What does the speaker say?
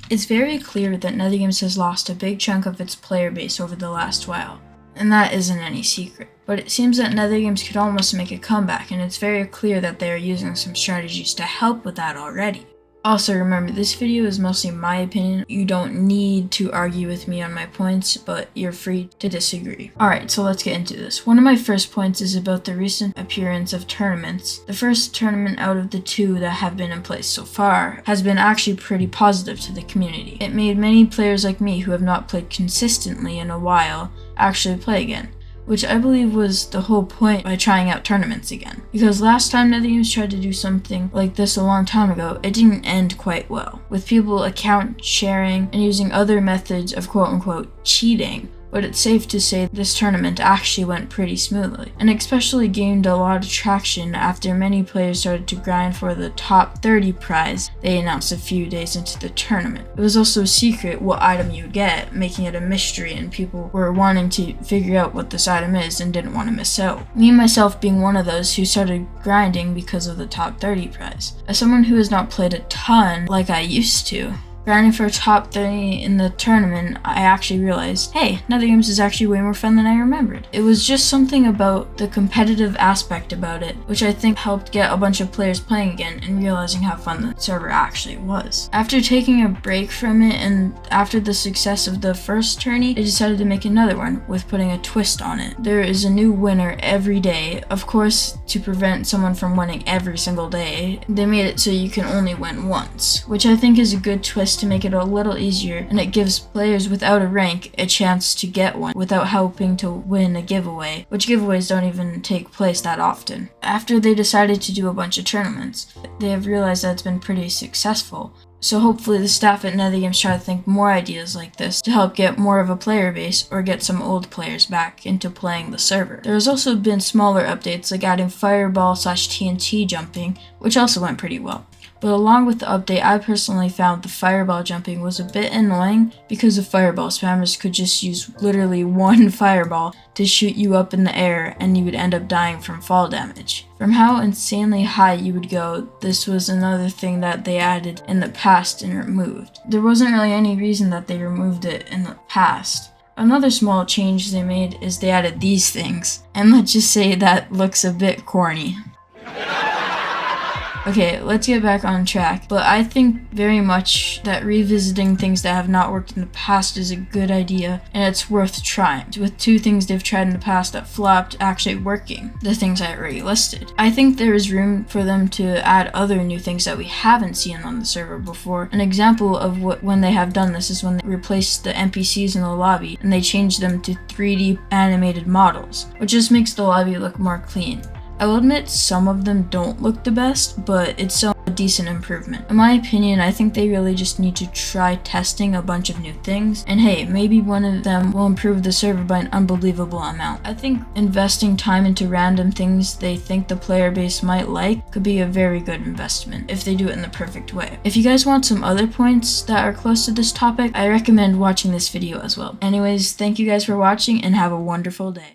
It's very clear that NetherGames has lost a big chunk of its player base over the last while, and that isn't any secret. But it seems that NetherGames could almost make a comeback, and it's very clear that they are using some strategies to help with that already. Also, remember, this video is mostly my opinion. You don't need to argue with me on my points, but you're free to disagree. Alright, so let's get into this. One of my first points is about the recent appearance of tournaments. The first tournament out of the two that have been in place so far has been actually pretty positive to the community. It made many players like me who have not played consistently in a while actually play again, which I believe was the whole point by trying out tournaments again. Because last time NetherGames tried to do something like this a long time ago, it didn't end quite well, with people account sharing and using other methods of quote-unquote cheating. But it's safe to say this tournament actually went pretty smoothly, and especially gained a lot of traction after many players started to grind for the top 30 prize they announced a few days into the tournament. It was also a secret what item you would get, making it a mystery, and people were wanting to figure out what this item is and didn't want to miss out. Me and myself being one of those who started grinding because of the top 30 prize. As someone who has not played a ton like I used to, grinding for top 30 in the tournament, I actually realized, hey, NetherGames is actually way more fun than I remembered. It was just something about the competitive aspect about it, which I think helped get a bunch of players playing again and realizing how fun the server actually was. After taking a break from it and after the success of the first tourney, they decided to make another one with putting a twist on it. There is a new winner every day. Of course, to prevent someone from winning every single day, they made it so you can only win once, which I think is a good twist to make it a little easier, and it gives players without a rank a chance to get one without helping to win a giveaway, which giveaways don't even take place that often. After they decided to do a bunch of tournaments, they have realized that it's been pretty successful. So hopefully the staff at NetherGames try to think more ideas like this to help get more of a player base or get some old players back into playing the server. There has also been smaller updates like adding fireball/TNT jumping, which also went pretty well. But along with the update, I personally found the fireball jumping was a bit annoying because the fireball spammers could just use literally one fireball to shoot you up in the air and you would end up dying from fall damage. From how insanely high you would go, this was another thing that they added in the past and removed. There wasn't really any reason that they removed it in the past. Another small change they made is they added these things, and let's just say that looks a bit corny. Okay, let's get back on track, but I think very much that revisiting things that have not worked in the past is a good idea, and it's worth trying, with two things they've tried in the past that flopped actually working, the things I already listed. I think there is room for them to add other new things that we haven't seen on the server before. An example of when they have done this is when they replaced the NPCs in the lobby, and they changed them to 3D animated models, which just makes the lobby look more clean. I will admit some of them don't look the best, but it's still a decent improvement. In my opinion, I think they really just need to try testing a bunch of new things, and hey, maybe one of them will improve the server by an unbelievable amount. I think investing time into random things they think the player base might like could be a very good investment if they do it in the perfect way. If you guys want some other points that are close to this topic, I recommend watching this video as well. Anyways, thank you guys for watching and have a wonderful day.